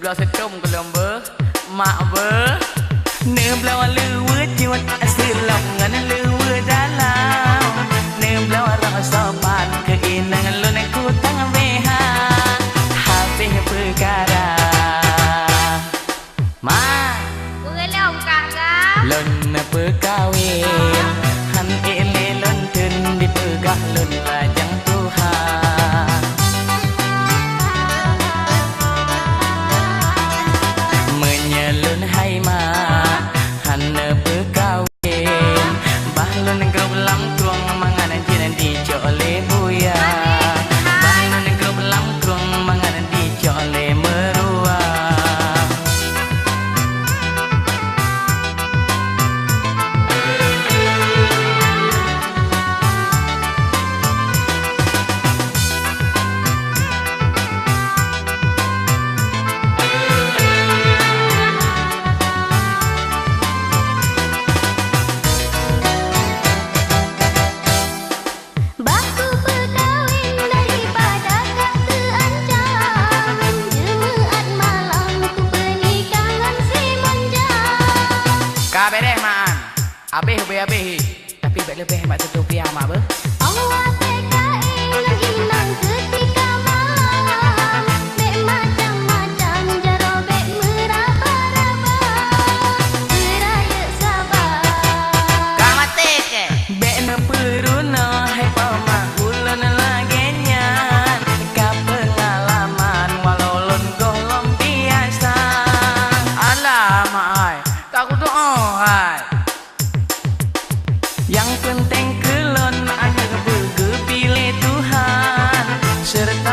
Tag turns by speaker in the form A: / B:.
A: belah setum ke lomba mak ber ne belah lewe jiwat asilong ngan lewe dalam ne belah rasa pan keinang lon ku tang beha habis perkara ma
B: belum kakak
A: lon perkawin han ele lon ten di pegah lon lajang Tuhan menyelun hai ma han perkawin bahlon grop lam truang mangan jiran di jole buya bahlon grop lam truang mangan di jole merua Kabeh maan. Habis tapi bek lebih mak tutup pia mak ber.
B: Allah PKN inang ketika malam bek macam-macam jaro bek meraba-raba beraya sabar
A: Kamate ke bek ne peruna hai pamak ulun lagenya ka pengalaman walau lon golom biasa alah mak ai tak kudu hai yang penting kelon aja berge pilih Tuhan serta